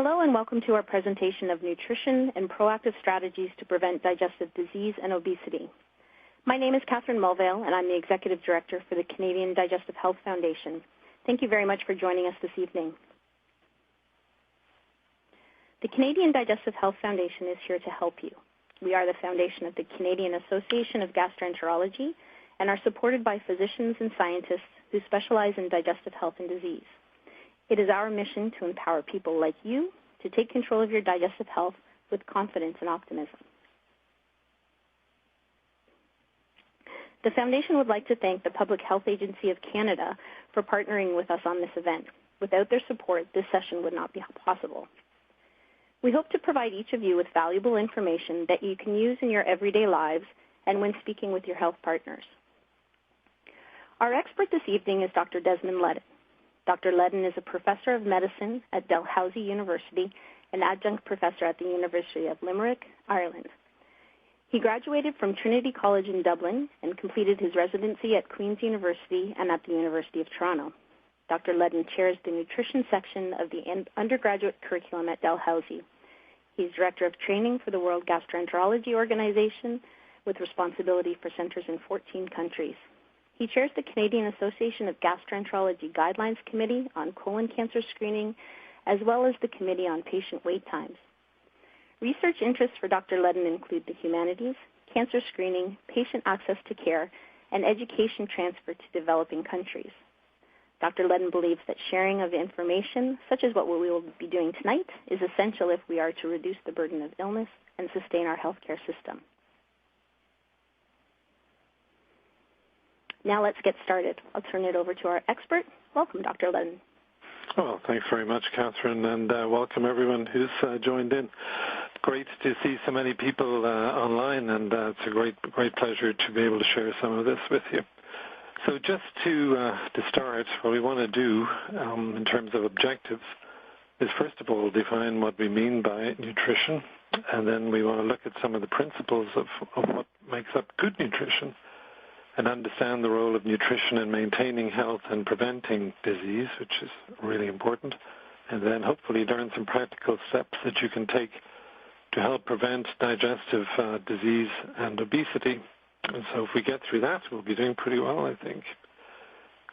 Hello and welcome to our presentation of nutrition and proactive strategies to prevent digestive disease and obesity. My name is Catherine Mulvale and I'm the Executive Director for the Canadian Digestive Health Foundation. Thank you very much for joining us this evening. The Canadian Digestive Health Foundation is here to help you. We are the foundation of the Canadian Association of Gastroenterology and are supported by physicians and scientists who specialize in digestive health and disease. It is our mission to empower people like you to take control of your digestive health with confidence and optimism. The Foundation would like to thank the Public Health Agency of Canada for partnering with us on this event. Without their support, this session would not be possible. We hope to provide each of you with valuable information that you can use in your everyday lives and when speaking with your health partners. Our expert this evening is Dr. Desmond Ledden. Dr. Ledden is a professor of medicine at Dalhousie University and adjunct professor at the University of Limerick, Ireland. He graduated from Trinity College in Dublin and completed his residency at Queen's University and at the University of Toronto. Dr. Ledden chairs the nutrition section of the undergraduate curriculum at Dalhousie. He's director of training for the World Gastroenterology Organization with responsibility for centers in 14 countries. He chairs the Canadian Association of Gastroenterology Guidelines Committee on colon cancer screening, as well as the Committee on Patient Wait Times. Research interests for Dr. Ledden include the humanities, cancer screening, patient access to care, and education transfer to developing countries. Dr. Ledden believes that sharing of information, such as what we will be doing tonight, is essential if we are to reduce the burden of illness and sustain our healthcare system. Now let's get started. I'll turn it over to our expert. Welcome, Dr. Ledden. Well, thanks very much, Catherine, and welcome everyone who's joined in. Great to see so many people online, and it's a great pleasure to be able to share some of this with you. So just to start, what we want to do in terms of objectives is first of all define what we mean by nutrition, and then we want to look at some of the principles of what makes up good nutrition, and understand the role of nutrition in maintaining health and preventing disease, which is really important, and then hopefully learn some practical steps that you can take to help prevent digestive disease and obesity. And so if we get through that, we'll be doing pretty well, I think.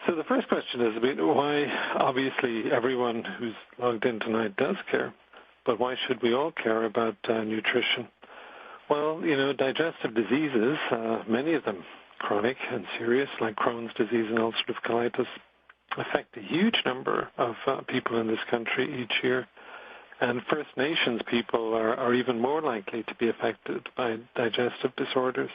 So the first question is about why, obviously, everyone who's logged in tonight does care, but why should we all care about nutrition? Well, digestive diseases, many of them chronic and serious, like Crohn's disease and ulcerative colitis, affect a huge number of people in this country each year. And First Nations people are even more likely to be affected by digestive disorders.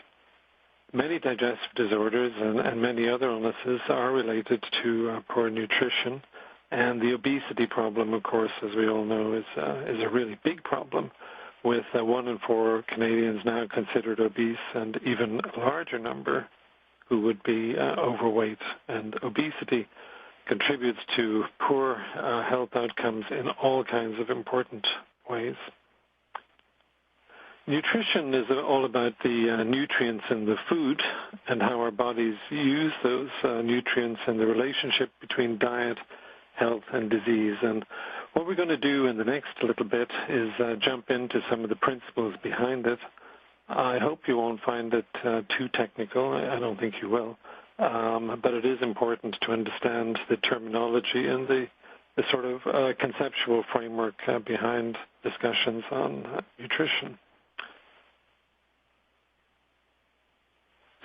Many digestive disorders and many other illnesses are related to poor nutrition. And the obesity problem, of course, as we all know, is a really big problem, with 1 in 4 Canadians now considered obese and even a larger number who would be overweight. And obesity contributes to poor health outcomes in all kinds of important ways. Nutrition is all about the nutrients in the food and how our bodies use those nutrients and the relationship between diet, health, and disease. And what we're going to do in the next little bit is jump into some of the principles behind it. I hope you won't find it too technical. I don't think you will. But it is important to understand the terminology and the sort of conceptual framework behind discussions on nutrition.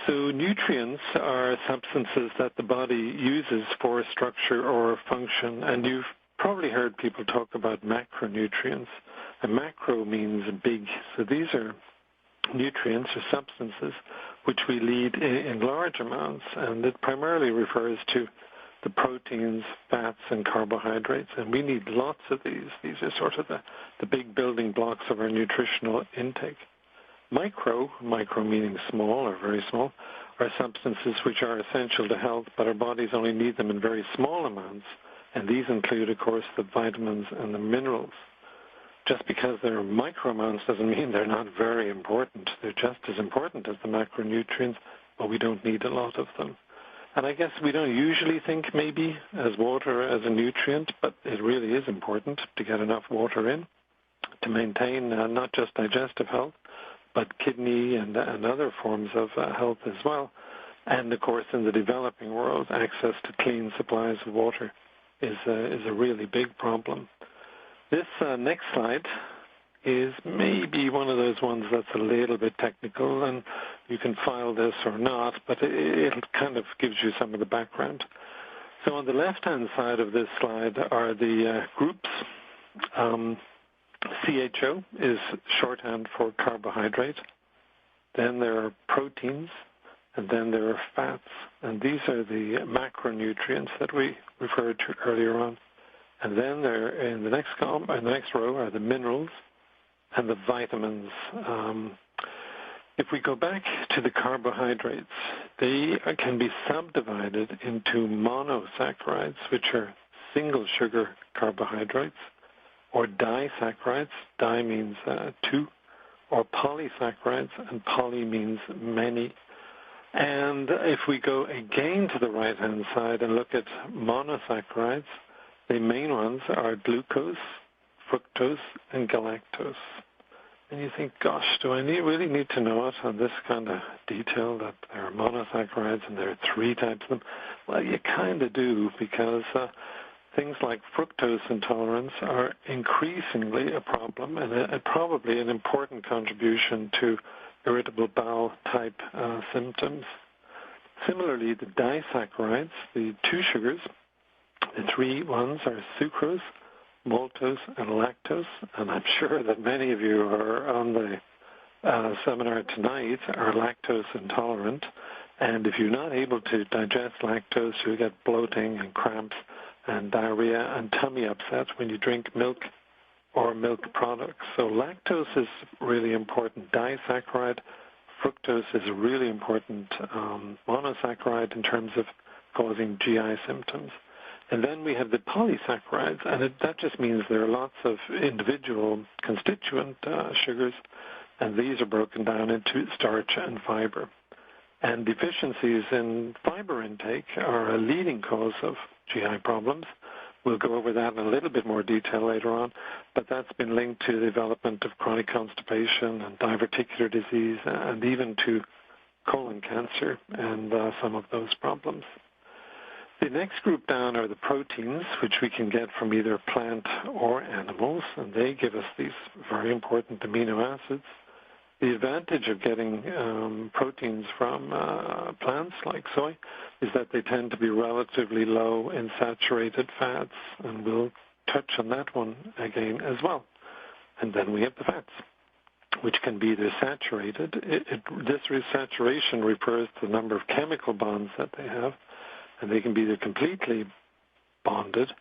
So nutrients are substances that the body uses for structure or function, and you've probably heard people talk about macronutrients. And macro means big, so these are nutrients or substances which we need in large amounts, and it primarily refers to the proteins, fats, and carbohydrates, and we need lots of these. These are sort of the big building blocks of our nutritional intake. Micro meaning small or very small, are substances which are essential to health, but our bodies only need them in very small amounts, and these include, of course, the vitamins and the minerals. Just because they're micro amounts doesn't mean they're not very important. They're just as important as the macronutrients, but we don't need a lot of them. And I guess we don't usually think maybe as water as a nutrient, but it really is important to get enough water in to maintain not just digestive health, but kidney and other forms of health as well. And, of course, in the developing world, access to clean supplies of water is a really big problem. This next slide is maybe one of those ones that's a little bit technical, and you can file this or not, but it kind of gives you some of the background. So on the left-hand side of this slide are the groups. CHO is shorthand for carbohydrate. Then there are proteins, and then there are fats. And these are the macronutrients that we referred to earlier on. And then there, in the next column, in the next row, are the minerals and the vitamins. If we go back to the carbohydrates, they can be subdivided into monosaccharides, which are single sugar carbohydrates, or disaccharides. Di means two, or polysaccharides, and poly means many. And if we go again to the right-hand side and look at monosaccharides, the main ones are glucose, fructose, and galactose. And you think, gosh, do I really need to know it on this kind of detail that there are monosaccharides and there are three types of them? Well, you kind of do, because things like fructose intolerance are increasingly a problem and probably an important contribution to irritable bowel type symptoms. Similarly, the disaccharides, the two sugars, the three ones are sucrose, maltose, and lactose. And I'm sure that many of you are on the seminar tonight are lactose intolerant. And if you're not able to digest lactose, you get bloating and cramps and diarrhea and tummy upset when you drink milk or milk products. So lactose is really important. Disaccharide, fructose is a really important monosaccharide in terms of causing GI symptoms. And then we have the polysaccharides, and that just means there are lots of individual constituent sugars, and these are broken down into starch and fiber. And deficiencies in fiber intake are a leading cause of GI problems. We'll go over that in a little bit more detail later on, but that's been linked to the development of chronic constipation and diverticular disease and even to colon cancer and some of those problems. The next group down are the proteins, which we can get from either plant or animals, and they give us these very important amino acids. The advantage of getting proteins from plants like soy is that they tend to be relatively low in saturated fats, and we'll touch on that one again as well. And then we have the fats, which can be either saturated. This saturation refers to the number of chemical bonds that they have, and they can be either completely bonded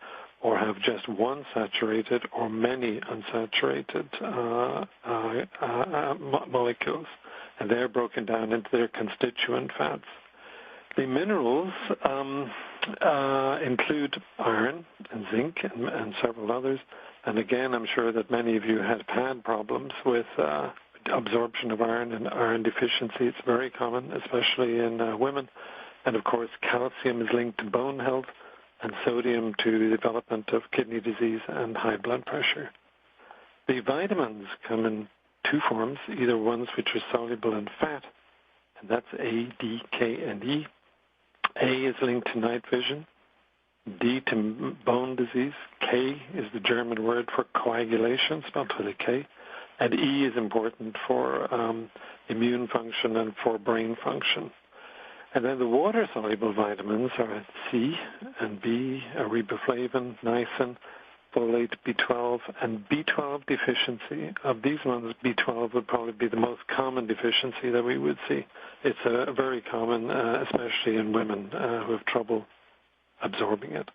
or have just one saturated or many unsaturated molecules, and they're broken down into their constituent fats. The minerals include iron and zinc and several others, and again, I'm sure that many of you have had problems with absorption of iron and iron deficiency. It's very common, especially in women. And, of course, calcium is linked to bone health and sodium to the development of kidney disease and high blood pressure. The vitamins come in two forms, either ones which are soluble in fat, and that's A, D, K, and E. A is linked to night vision, D to bone disease, K is the German word for coagulation, spelled with a K, and E is important for immune function and for brain function. And then the water-soluble vitamins are C and B, riboflavin, niacin, folate, B12, and B12 deficiency. Of these ones, B12 would probably be the most common deficiency that we would see. It's very common, especially in women who have trouble absorbing it.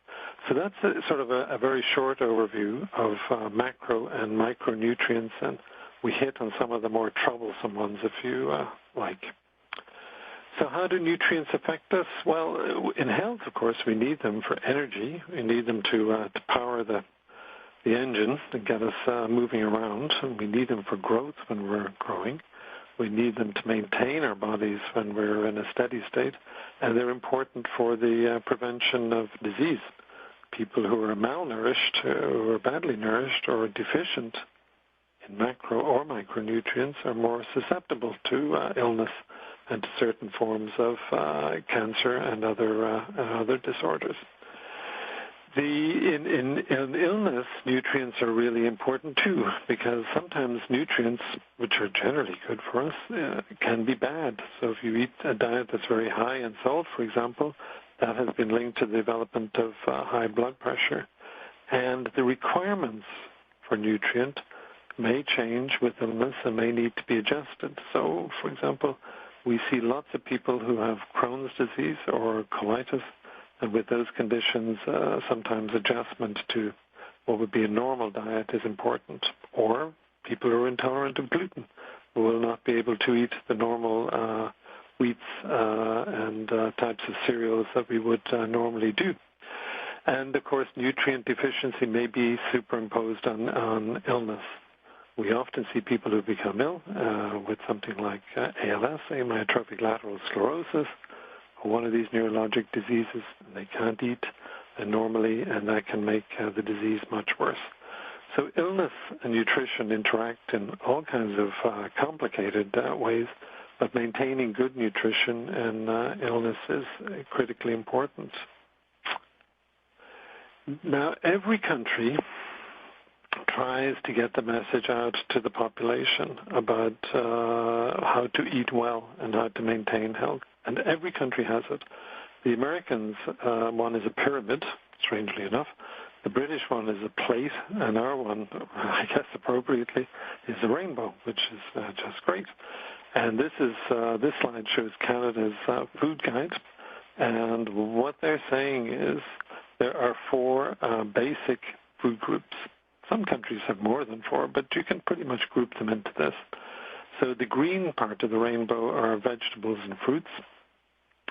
So that's sort of a very short overview of macro and micronutrients, and we hit on some of the more troublesome ones if you like. So how do nutrients affect us? Well, in health, of course, we need them for energy. We need them to power the engine to get us moving around. And we need them for growth when we're growing. We need them to maintain our bodies when we're in a steady state, and they're important for the prevention of disease. People who are malnourished, who are badly nourished or deficient in macro or micronutrients are more susceptible to illness and to certain forms of cancer and other disorders. In illness, nutrients are really important too, because sometimes nutrients, which are generally good for us, can be bad. So if you eat a diet that's very high in salt, for example, that has been linked to the development of high blood pressure. And the requirements for nutrient may change with illness and may need to be adjusted. So, for example, we see lots of people who have Crohn's disease or colitis, and with those conditions, sometimes adjustment to what would be a normal diet is important. Or people who are intolerant of gluten who will not be able to eat the normal wheats and types of cereals that we would normally do. And, of course, nutrient deficiency may be superimposed on illness. We often see people who become ill with something like ALS, amyotrophic lateral sclerosis, or one of these neurologic diseases, and they can't eat normally, and that can make the disease much worse. So illness and nutrition interact in all kinds of complicated ways, but maintaining good nutrition and illness is critically important. Now, every country tries to get the message out to the population about how to eat well and how to maintain health. And every country has it. The Americans, one is a pyramid, strangely enough. The British one is a plate, and our one, I guess appropriately, is a rainbow, which is just great. And this slide shows Canada's food guide. And what they're saying is there are 4 basic food groups. Some countries have more than 4, but you can pretty much group them into this. So the green part of the rainbow are vegetables and fruits.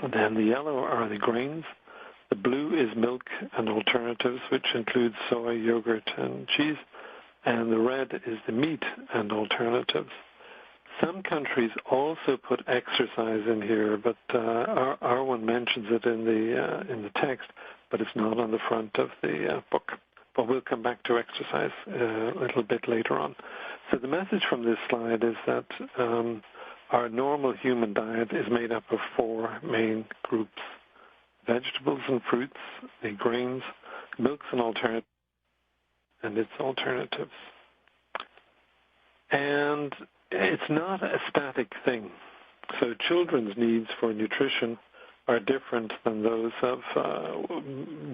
And then the yellow are the grains. The blue is milk and alternatives, which includes soy, yogurt, and cheese. And the red is the meat and alternatives. Some countries also put exercise in here, but our one mentions it in the text, but it's not on the front of the book. But we'll come back to exercise a little bit later on. So the message from this slide is that our normal human diet is made up of 4 main groups: vegetables and fruits, the grains, milks and alternatives, and its alternatives. And it's not a static thing. So children's needs for nutrition are different than those of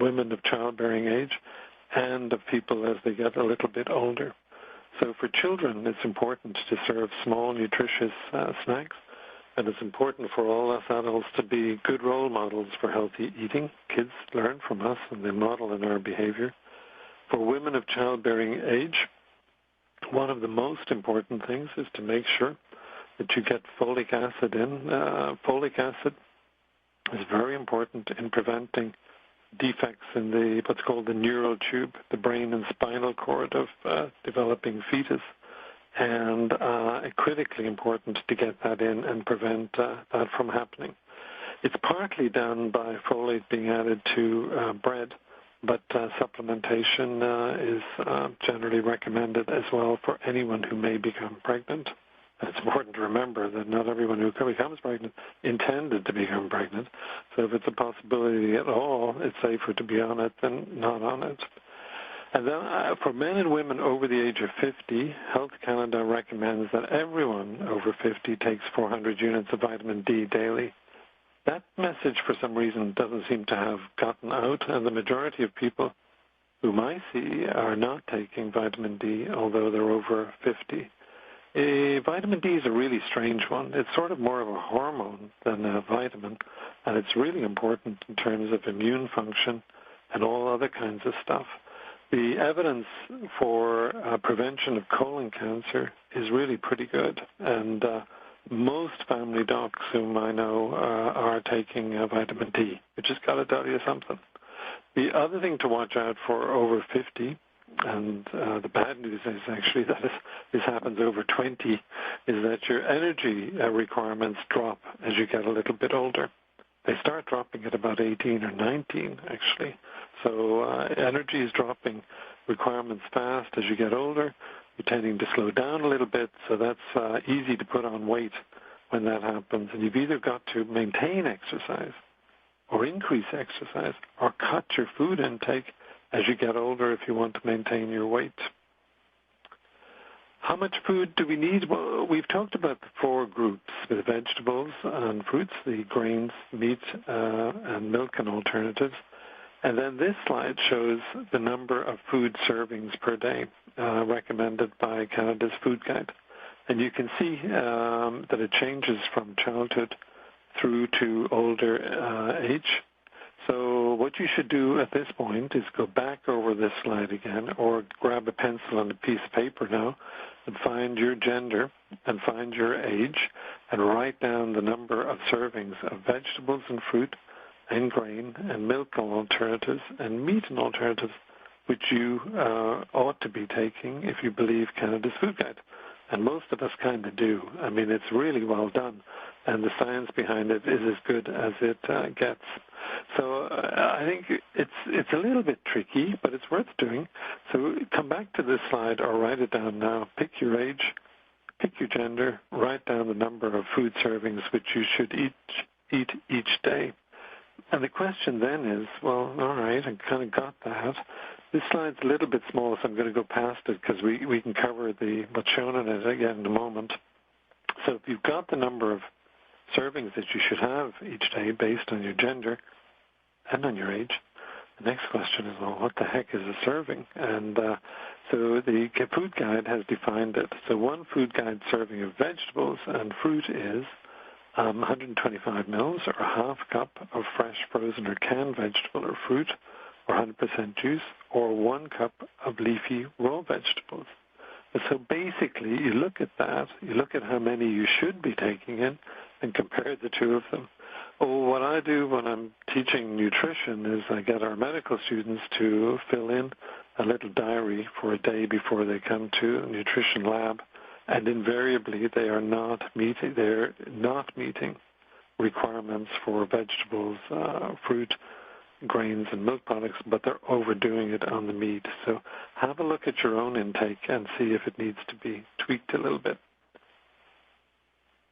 women of childbearing age and of people as they get a little bit older. So for children, it's important to serve small, nutritious snacks, and it's important for all us adults to be good role models for healthy eating. Kids learn from us, and they model in our behavior. For women of childbearing age, one of the most important things is to make sure that you get folic acid in. Folic acid is very important in preventing defects in what's called the neural tube, the brain and spinal cord of developing fetus, and critically important to get that in and prevent that from happening. It's partly done by folate being added to bread, but supplementation is generally recommended as well for anyone who may become pregnant. And it's important to remember that not everyone who becomes pregnant intended to become pregnant. So if it's a possibility at all, it's safer to be on it than not on it. And then for men and women over the age of 50, Health Canada recommends that everyone over 50 takes 400 units of vitamin D daily. That message, for some reason, doesn't seem to have gotten out, and the majority of people whom I see are not taking vitamin D, although they're over 50. Vitamin D is a really strange one. It's sort of more of a hormone than a vitamin, and it's really important in terms of immune function and all other kinds of stuff. The evidence for prevention of colon cancer is really pretty good, and most family docs whom I know are taking vitamin D, which has got to tell you something. The other thing to watch out for over 50 And the bad news is actually that this happens over 20, is that your energy requirements drop as you get a little bit older. They start dropping at about 18 or 19, actually. So energy is dropping requirements fast as you get older. You're tending to slow down a little bit, so that's easy to put on weight when that happens. And you've either got to maintain exercise or increase exercise or cut your food intake as you get older if you want to maintain your weight. How much food do we need? Well, we've talked about the 4 groups with vegetables and fruits, the grains, meat, and milk and alternatives. And then this slide shows the number of food servings per day recommended by Canada's Food Guide. And you can see that it changes from childhood through to older age. So what you should do at this point is go back over this slide again, or grab a pencil and a piece of paper now and find your gender and find your age and write down the number of servings of vegetables and fruit and grain and milk and alternatives and meat and alternatives which you ought to be taking if you believe Canada's Food Guide. And most of us kind of do. I mean, it's really well done, and the science behind it is as good as it gets. So I think it's a little bit tricky, but it's worth doing. So come back to this slide or write it down now. Pick your age, pick your gender, write down the number of food servings which you should eat each day. And the question then is, well, all right, I kind of got that. This slide's a little bit small, so I'm going to go past it because we can cover what's shown in it again in a moment. So if you've got the number of servings that you should have each day based on your gender and on your age, the next question is, well, what the heck is a serving? And so the Food Guide has defined it. So one Food Guide serving of vegetables and fruit is 125 mils, or a half cup of fresh, frozen, or canned vegetable or fruit, or 100% juice, or 1 cup of leafy raw vegetables. So basically, you look at that, you look at how many you should be taking in, and compare the two of them. Oh, what I do when I'm teaching nutrition is I get our medical students to fill in a little diary for a day before they come to a nutrition lab, and invariably they are not meeting. They're not meeting requirements for vegetables, fruit, grains, and milk products, but they're overdoing it on the meat. So have a look at your own intake and see if it needs to be tweaked a little bit.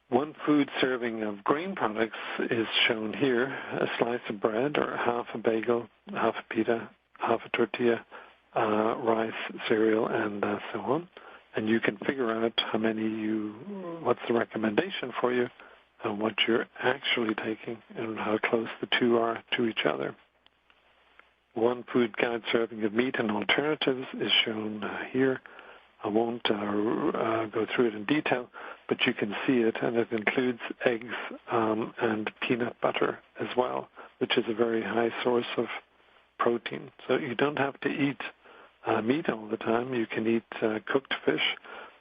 One food serving of grain products is shown here: a slice of bread, or half a bagel, half a pita, half a tortilla, rice, cereal, and so on. And you can figure out how many what's the recommendation for you, and what you're actually taking, and how close the two are to each other. One Food Guide serving of meat and alternatives is shown here. I won't go through it in detail, but you can see it, and it includes eggs and peanut butter as well, which is a very high source of protein. So you don't have to eat meat all the time. You can eat cooked fish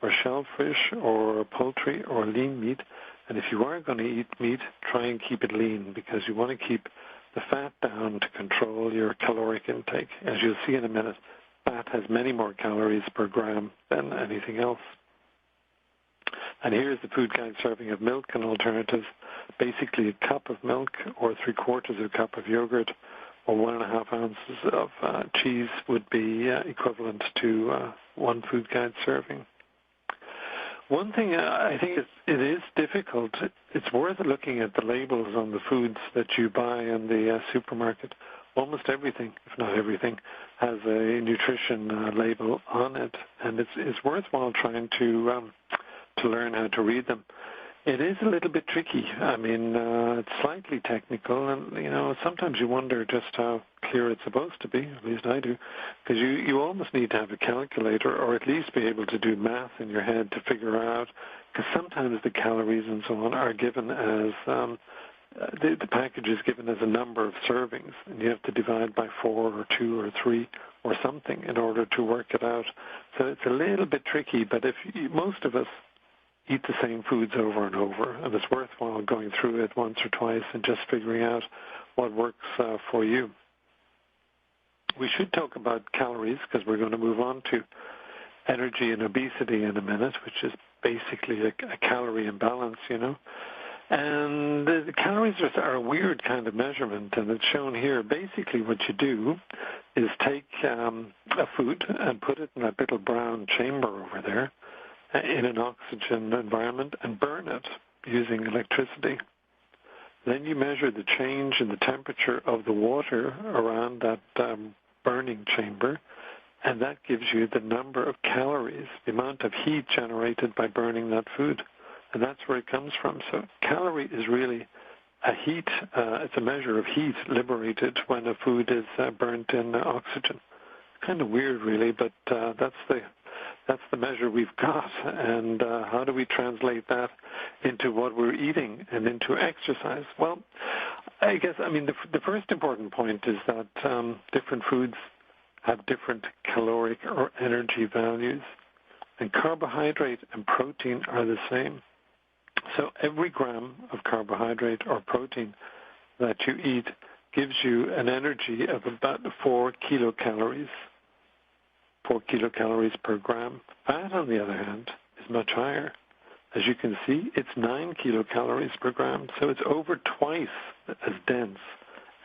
or shellfish or poultry or lean meat. And if you are going to eat meat, try and keep it lean, because you want to keep the fat down to control your caloric intake. As you'll see in a minute, fat has many more calories per gram than anything else. And here's the Food Guide serving of milk and alternatives. Basically a cup of milk, or 3/4 of a cup of yogurt, or 1.5 ounces of cheese would be equivalent to one Food Guide serving. One thing I think it is difficult. It's worth looking at the labels on the foods that you buy in the supermarket. Almost everything, if not everything, has a nutrition label on it, and it's worthwhile trying to learn how to read them. It is a little bit tricky. I mean, it's slightly technical, and sometimes you wonder just how clear it's supposed to be. At least I do, because you almost need to have a calculator, or at least be able to do math in your head to figure out. Because sometimes the calories and so on are given as the package is given as a number of servings, and you have to divide by 4 or 2 or 3 or something in order to work it out. So it's a little bit tricky. But most of us eat the same foods over and over, and it's worthwhile going through it once or twice and just figuring out what works for you. We should talk about calories because we're going to move on to energy and obesity in a minute, which is basically a calorie imbalance, And the calories are a weird kind of measurement, and it's shown here. Basically what you do is take a food and put it in that little brown chamber over there in an oxygen environment and burn it using electricity. Then you measure the change in the temperature of the water around that burning chamber, and that gives you the number of calories, the amount of heat generated by burning that food. And that's where it comes from. So calorie is really a heat, it's a measure of heat liberated when a food is burnt in oxygen. Kind of weird, really, but that's the measure we've got. And how do we translate that into what we're eating and into exercise? Well, the first important point is that different foods have different caloric or energy values, and carbohydrate and protein are the same. So every gram of carbohydrate or protein that you eat gives you an energy of about 4 kilocalories. 4 kilocalories per gram. Fat, on the other hand, is much higher. As you can see, it's 9 kilocalories per gram, so it's over twice as dense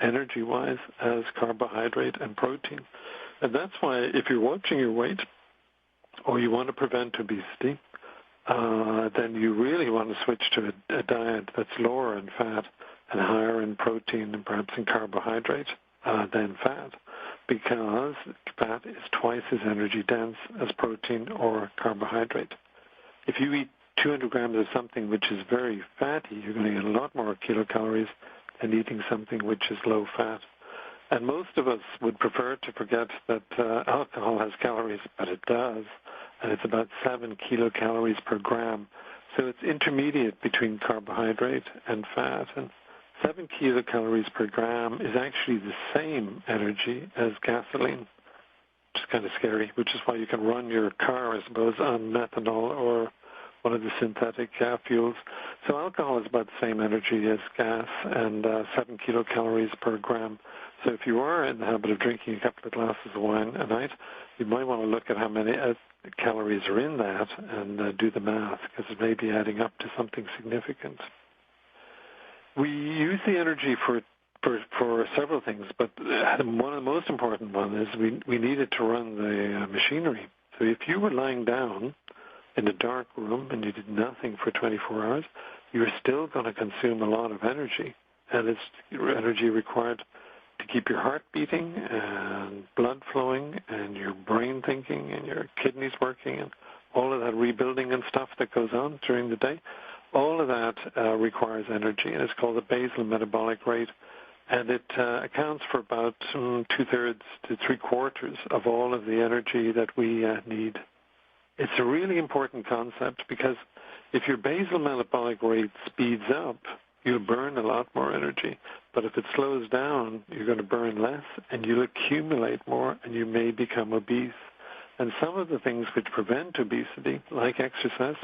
energy-wise as carbohydrate and protein. And that's why if you're watching your weight or you want to prevent obesity, then you really want to switch to a diet that's lower in fat and higher in protein and perhaps in carbohydrate than fat, because fat is twice as energy dense as protein or carbohydrate. If you eat 200 grams of something which is very fatty, you're going to get a lot more kilocalories than eating something which is low fat. And most of us would prefer to forget that alcohol has calories, but it does, and it's about 7 kilocalories per gram. So it's intermediate between carbohydrate and fat. And 7 kilocalories per gram is actually the same energy as gasoline, which is kind of scary, which is why you can run your car, I suppose, on methanol or one of the synthetic fuels. So alcohol is about the same energy as gas and 7 kilocalories per gram. So if you are in the habit of drinking a couple of glasses of wine a night, you might want to look at how many calories are in that and do the math, because it may be adding up to something significant. We use the energy for several things, but one of the most important ones is we need it to run the machinery. So if you were lying down in a dark room and you did nothing for 24 hours, you're still going to consume a lot of energy, and it's energy required to keep your heart beating and blood flowing and your brain thinking and your kidneys working and all of that rebuilding and stuff that goes on during the day. All of that requires energy, and it's called the basal metabolic rate, and it accounts for about 2/3 to 3/4 of all of the energy that we need. It's a really important concept, because if your basal metabolic rate speeds up, you'll burn a lot more energy. But if it slows down, you're going to burn less, and you'll accumulate more, and you may become obese. And some of the things which prevent obesity, like exercise,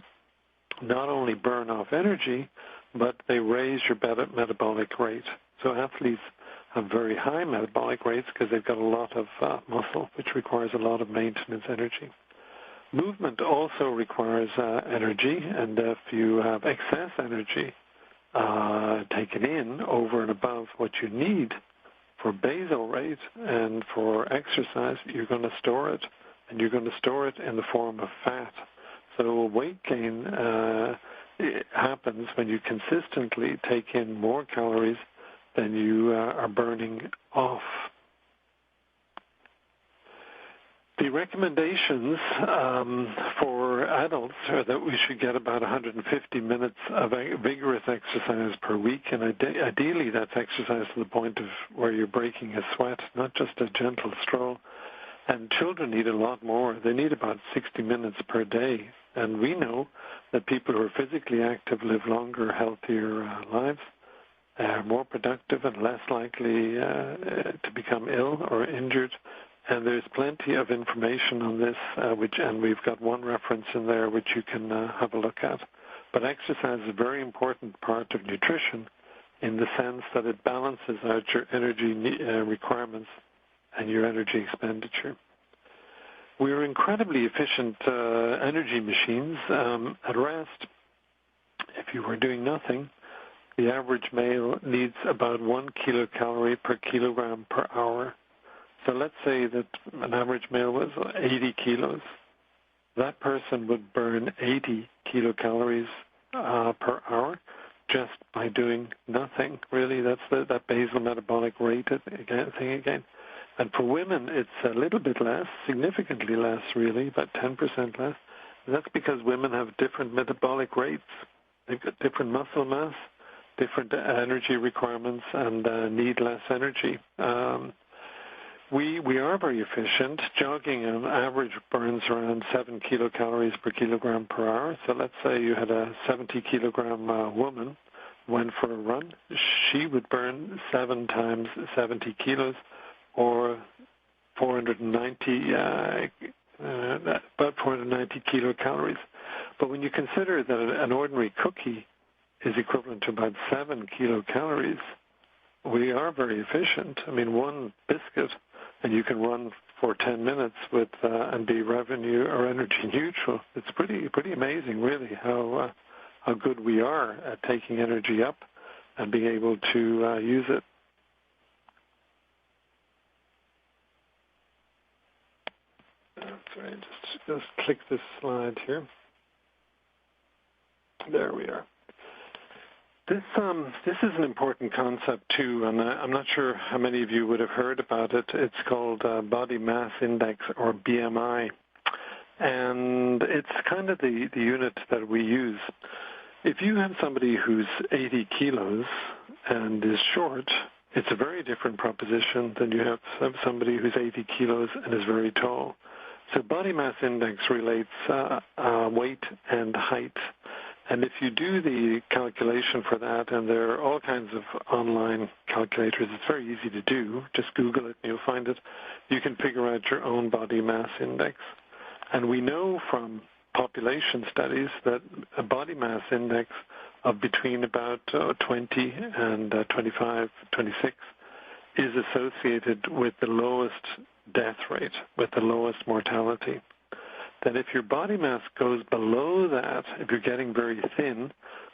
not only burn off energy, but they raise your metabolic rate. So athletes have very high metabolic rates because they've got a lot of muscle, which requires a lot of maintenance energy. Movement also requires energy, and if you have excess energy taken in over and above what you need for basal rate and for exercise, you're going to store it, and you're going to store it in the form of fat. So weight gain happens when you consistently take in more calories than you are burning off. The recommendations for adults are that we should get about 150 minutes of vigorous exercise per week, and ideally that's exercise to the point of where you're breaking a sweat, not just a gentle stroll. And children need a lot more. They need about 60 minutes per day. And we know that people who are physically active live longer, healthier lives, are more productive and less likely to become ill or injured. And there's plenty of information on this, and we've got one reference in there which you can have a look at. But exercise is a very important part of nutrition in the sense that it balances out your energy requirements and your energy expenditure. We're incredibly efficient energy machines. At rest, if you were doing nothing, the average male needs about 1 kilocalorie per kilogram per hour. So let's say that an average male was 80 kilos. That person would burn 80 kilocalories per hour just by doing nothing. Really, that's that basal metabolic rate thing again. And for women, it's a little bit less, significantly less, really, about 10% less. And that's because women have different metabolic rates. They've got different muscle mass, different energy requirements, and need less energy. We are very efficient. Jogging on average burns around 7 kilocalories per kilogram per hour. So let's say you had a 70 kilogram woman went for a run. She would burn 7 times 70 kilos, or 490, about 490 kilocalories. But when you consider that an ordinary cookie is equivalent to about 7 kilocalories, we are very efficient. I mean, one biscuit, and you can run for 10 minutes with and be revenue or energy neutral. It's pretty amazing, really, how good we are at taking energy up and being able to use it. Sorry, just click this slide here. There we are. This is an important concept too, and I'm not sure how many of you would have heard about it. It's called body mass index, or BMI, and it's kind of the unit that we use. If you have somebody who's 80 kilos and is short, it's a very different proposition than you have somebody who's 80 kilos and is very tall. So body mass index relates weight and height. And if you do the calculation for that, and there are all kinds of online calculators, it's very easy to do. Just Google it and you'll find it. You can figure out your own body mass index. And we know from population studies that a body mass index of between about 20 and 25, 26 is associated with the lowest death rate, with the lowest mortality. Then if your body mass goes below that, if you're getting very thin,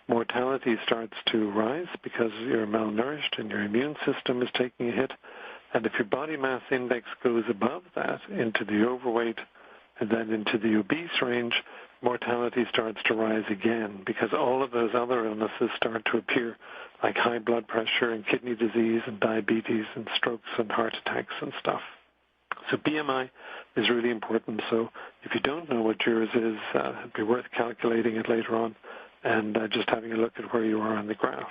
mortality starts to rise because you're malnourished and your immune system is taking a hit. And if your body mass index goes above that, into the overweight and then into the obese range, mortality starts to rise again because all of those other illnesses start to appear, like high blood pressure and kidney disease and diabetes and strokes and heart attacks and stuff. So BMI is really important. So if you don't know what yours is, it'd be worth calculating it later on and just having a look at where you are on the graph.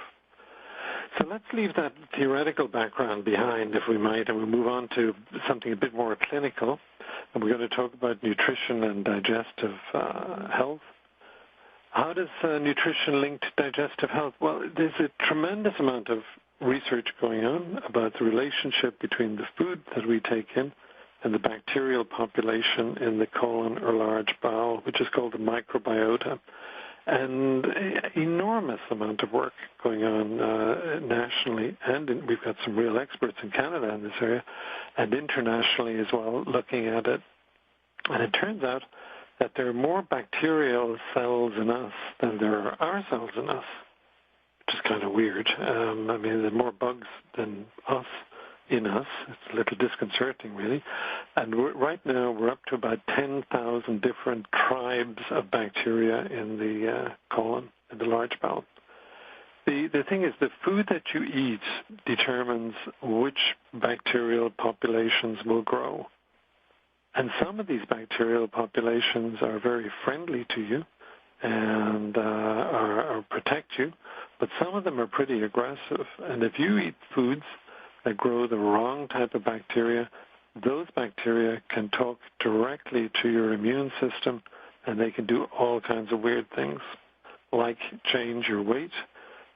So let's leave that theoretical background behind, if we might, and we'll move on to something a bit more clinical. And we're going to talk about nutrition and digestive health. How does nutrition link to digestive health? Well, there's a tremendous amount of research going on about the relationship between the food that we take in and the bacterial population in the colon or large bowel, which is called the microbiota. And enormous amount of work going on nationally, and we've got some real experts in Canada in this area, and internationally as well, looking at it. And it turns out that there are more bacterial cells in us than there are cells in us, which is kind of weird. I mean, there are more bugs than us in us. It's a little disconcerting, really. And right now we're up to about 10,000 different tribes of bacteria in the colon, in the large bowel. The thing is, the food that you eat determines which bacterial populations will grow. And some of these bacterial populations are very friendly to you and protect you, but some of them are pretty aggressive. And if you eat foods that grow the wrong type of bacteria, those bacteria can talk directly to your immune system, and they can do all kinds of weird things, like change your weight.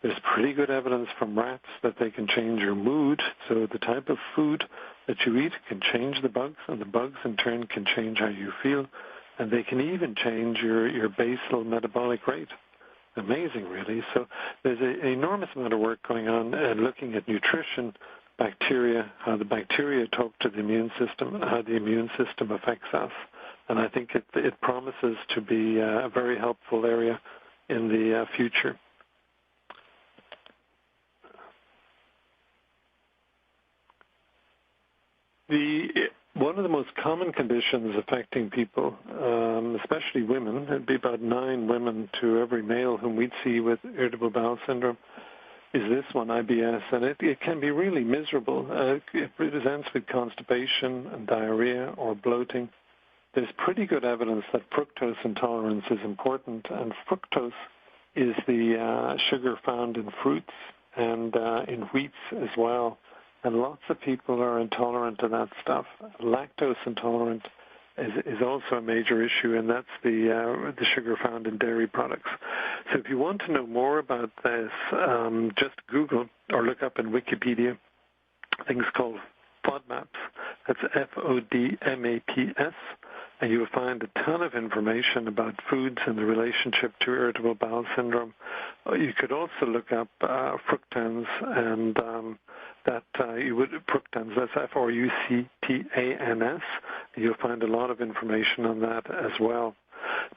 There's pretty good evidence from rats that they can change your mood, so the type of food that you eat can change the bugs, and the bugs in turn can change how you feel, and they can even change your basal metabolic rate. Amazing, really. So there's an enormous amount of work going on looking at nutrition bacteria, how the bacteria talk to the immune system, and how the immune system affects us. And I think it promises to be a very helpful area in the future. One of the most common conditions affecting people, especially women, it'd be about 9 women to every male whom we'd see with irritable bowel syndrome, is this one, IBS, and it can be really miserable. It presents with constipation and diarrhea or bloating. There's pretty good evidence that fructose intolerance is important, and fructose is the sugar found in fruits and in wheats as well. And lots of people are intolerant to that stuff. Lactose intolerant is also a major issue, and that's the sugar found in dairy products. So if you want to know more about this, just Google or look up in Wikipedia things called FODMAPs. That's FODMAPS, and you'll find a ton of information about foods and the relationship to irritable bowel syndrome. You could also look up fructans, and fructans, that's FRUCTANS. You'll find a lot of information on that as well.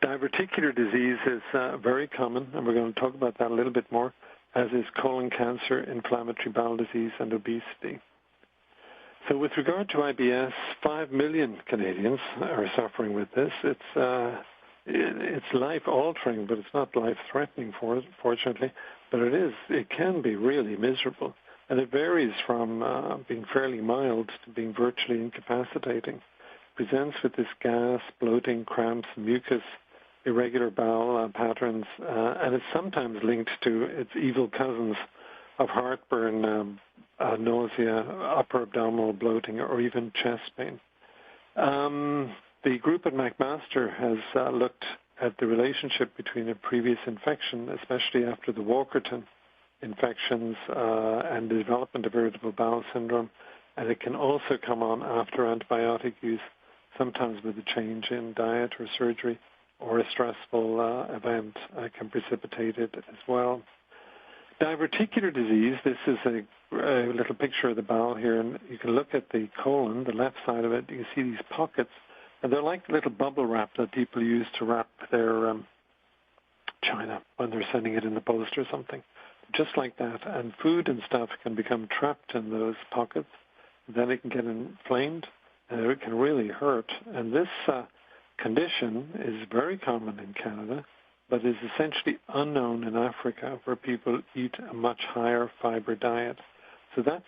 Diverticular disease is very common, and we're going to talk about that a little bit more, as is colon cancer, inflammatory bowel disease, and obesity. So with regard to IBS, 5 million Canadians are suffering with this. It's life-altering, but it's not life-threatening, fortunately. But it can be really miserable. And it varies from being fairly mild to being virtually incapacitating. It presents with this gas, bloating, cramps, mucus, irregular bowel patterns, and it's sometimes linked to its evil cousins of heartburn, nausea, upper abdominal bloating, or even chest pain. The group at McMaster has looked at the relationship between a previous infection, especially after the Walkerton infections and the development of irritable bowel syndrome, and it can also come on after antibiotic use, sometimes with a change in diet or surgery, or a stressful event can precipitate it as well. Diverticular disease, this is a little picture of the bowel here, and you can look at the colon, the left side of it, you can see these pockets, and they're like little bubble wrap that people use to wrap their china when they're sending it in the post or something. Just like that, and food and stuff can become trapped in those pockets, then it can get inflamed, and it can really hurt. And this condition is very common in Canada, but is essentially unknown in Africa, where people eat a much higher fiber diet. So that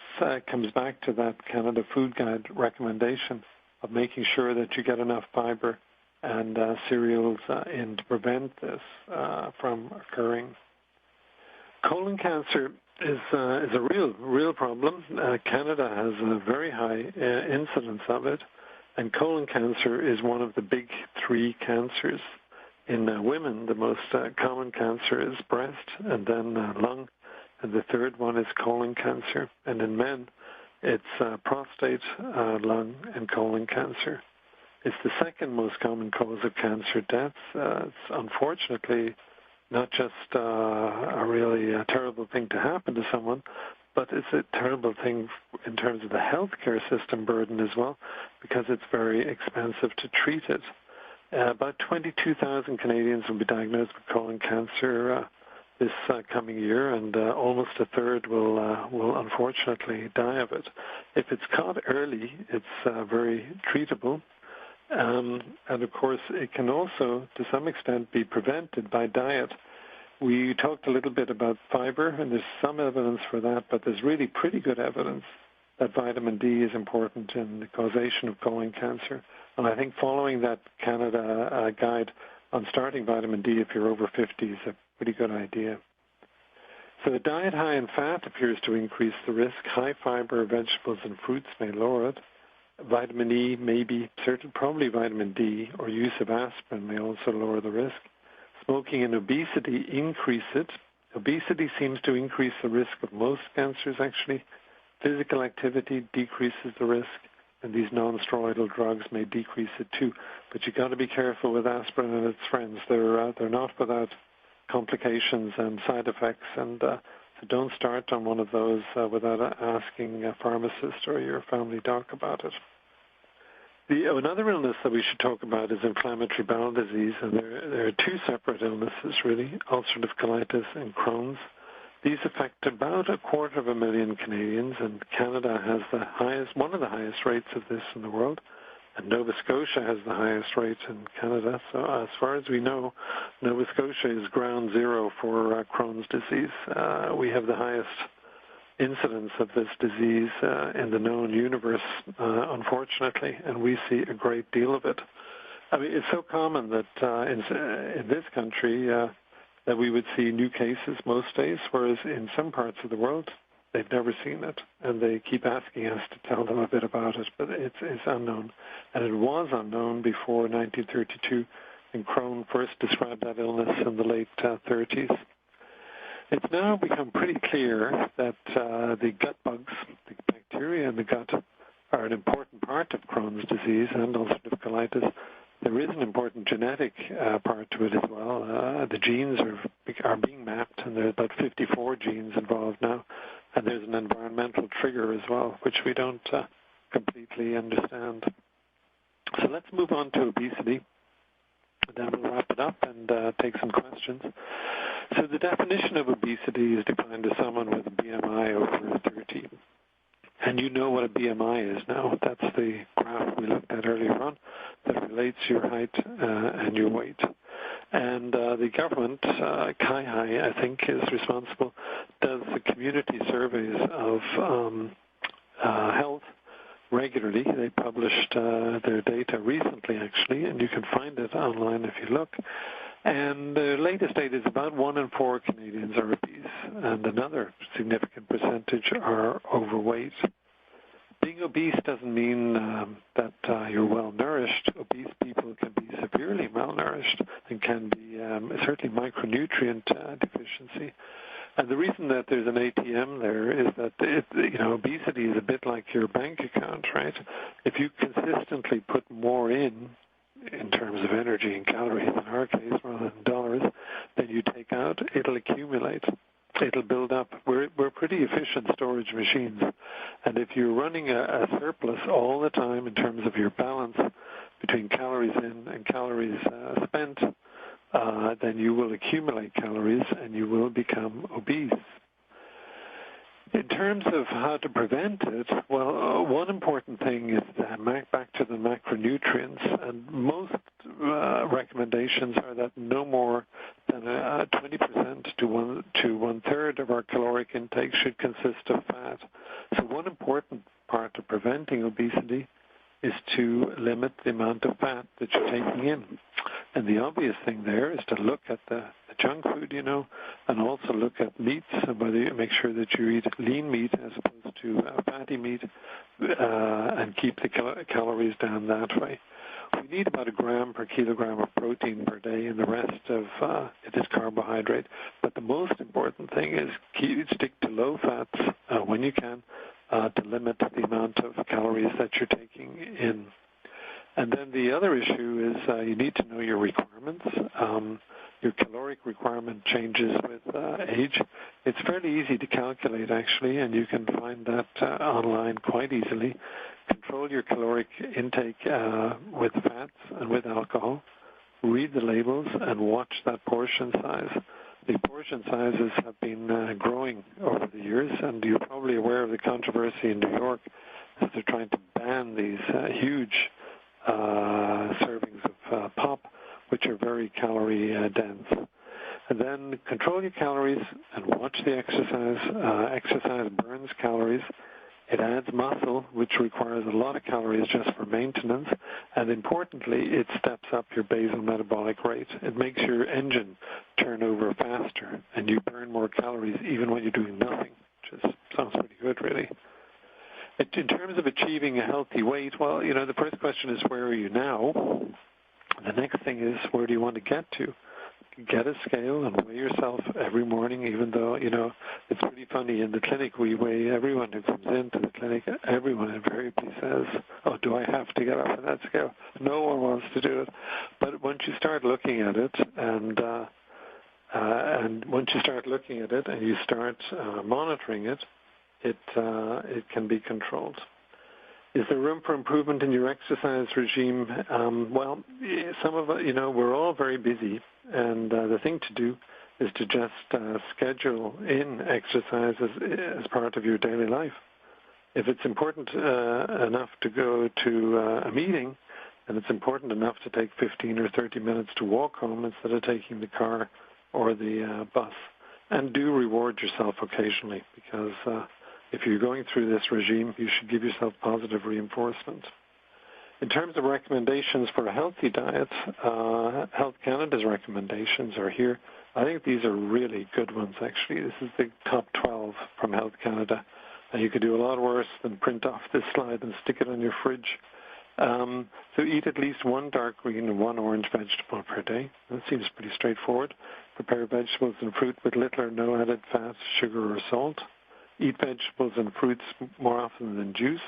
comes back to that Canada Food Guide recommendation of making sure that you get enough fiber and cereals in to prevent this from occurring. Colon cancer is a real problem. Canada has a very high incidence of it, and colon cancer is one of the big 3 cancers. In women, the most common cancer is breast, and then lung, and the third one is colon cancer. And in men, it's prostate, lung, and colon cancer. It's the second most common cause of cancer deaths. It's unfortunately not just a really terrible thing to happen to someone, but it's a terrible thing in terms of the healthcare system burden as well, because it's very expensive to treat it. About 22,000 Canadians will be diagnosed with colon cancer this coming year, and almost a third will unfortunately die of it. If it's caught early, it's very treatable. And of course, it can also, to some extent, be prevented by diet. We talked a little bit about fiber, and there's some evidence for that, but there's really pretty good evidence that vitamin D is important in the causation of colon cancer. And I think following that Canada guide on starting vitamin D if you're over 50 is a pretty good idea. So a diet high in fat appears to increase the risk. High fiber vegetables and fruits may lower it. Vitamin E may be certain, probably vitamin D, or use of aspirin may also lower the risk. Smoking and obesity increase it. Obesity seems to increase the risk of most cancers, actually. Physical activity decreases the risk, and these non-steroidal drugs may decrease it too. But you've got to be careful with aspirin and its friends. They're not without complications and side effects, and So don't start on one of those without asking a pharmacist or your family doc about it. Another illness that we should talk about is inflammatory bowel disease, and there are two separate illnesses, really, ulcerative colitis and Crohn's. These affect about 250,000 Canadians, and Canada has one of the highest rates of this in the world, and Nova Scotia has the highest rate in Canada. So as far as we know, Nova Scotia is ground zero for Crohn's disease. We have the highest incidence of this disease in the known universe, unfortunately, and we see a great deal of it. I mean, it's so common that in this country that we would see new cases most days, whereas in some parts of the world, they've never seen it, and they keep asking us to tell them a bit about it, but it's unknown. And it was unknown before 1932, and Crohn first described that illness in the late 30s. It's now become pretty clear that the gut bugs, the bacteria in the gut, are an important part of Crohn's disease and ulcerative colitis. There is an important genetic part to it as well. The genes are being mapped, and there are about 54 genes involved now. And there's an environmental trigger as well, which we don't completely understand. So let's move on to obesity. Then we'll wrap it up and take some questions. So the definition of obesity is defined as someone with a BMI over 30. And you know what a BMI is now. That's the graph we looked at earlier on that relates your height and your weight. And the government, CIHI, I think, is responsible, does the community surveys of health regularly. They published their data recently, actually, and you can find it online if you look. And the latest data is about 1 in 4 Canadians are obese, and another significant percentage are overweight. Being obese doesn't mean that you're well-nourished. Obese people can be severely malnourished and can be certainly micronutrient deficiency. And the reason that there's an ATM there is that obesity is a bit like your bank account, right? If you consistently put more in terms of energy and calories in our case rather than dollars, then you take out, it'll accumulate. It'll build up. We're pretty efficient storage machines. And if you're running a surplus all the time in terms of your balance between calories in and calories spent, then you will accumulate calories and you will become obese. In terms of how to prevent it, well, one important thing is back to the macronutrients, and most recommendations are that no more than 20% to one-third of our caloric intake should consist of fat. So one important part of preventing obesity is to limit the amount of fat that you're taking in. And the obvious thing there is to look at the junk food, and also look at meats, and whether you make sure that you eat lean meat as opposed to fatty meat, and keep the calories down that way. We need about 1 gram per kilogram of protein per day, and the rest of it is carbohydrate. But the most important thing is stick to low fats when you can, to limit the amount of calories that you're taking in. And then the other issue is you need to know your requirements. Your caloric requirement changes with age. It's fairly easy to calculate, actually, and you can find that online quite easily. Control your caloric intake with fats and with alcohol. Read the labels and watch that portion size. The portion sizes have been growing over the years, and you're probably aware of the controversy in New York as they're trying to ban these huge servings of pop, which are very calorie dense. And then control your calories and watch the exercise. Exercise burns calories. It adds muscle, which requires a lot of calories just for maintenance. And importantly, it steps up your basal metabolic rate. It makes your engine turn over faster, and you burn more calories even when you're doing nothing, which sounds pretty good, really. In terms of achieving a healthy weight, well, the first question is, where are you now? The next thing is, where do you want to get to? Get a scale and weigh yourself every morning, even though, it's pretty funny. In the clinic, we weigh everyone who comes into the clinic. Everyone invariably says, oh, do I have to get up on that scale? No one wants to do it. But once you start looking at it and And once you start looking at it and you start monitoring it, it can be controlled. Is there room for improvement in your exercise regime? Well, some of it, we're all very busy, and the thing to do is to just schedule in exercise as part of your daily life. If it's important enough to go to a meeting, then it's important enough to take 15 or 30 minutes to walk home instead of taking the car or the bus. And do reward yourself occasionally, because if you're going through this regime, you should give yourself positive reinforcement. In terms of recommendations for a healthy diet, Health Canada's recommendations are here. I think these are really good ones, actually. This is the top 12 from Health Canada. And you could do a lot worse than print off this slide and stick it on your fridge. So eat at least one dark green and one orange vegetable per day. That seems pretty straightforward. Prepare vegetables and fruit with little or no added fat, sugar, or salt. Eat vegetables and fruits more often than juice.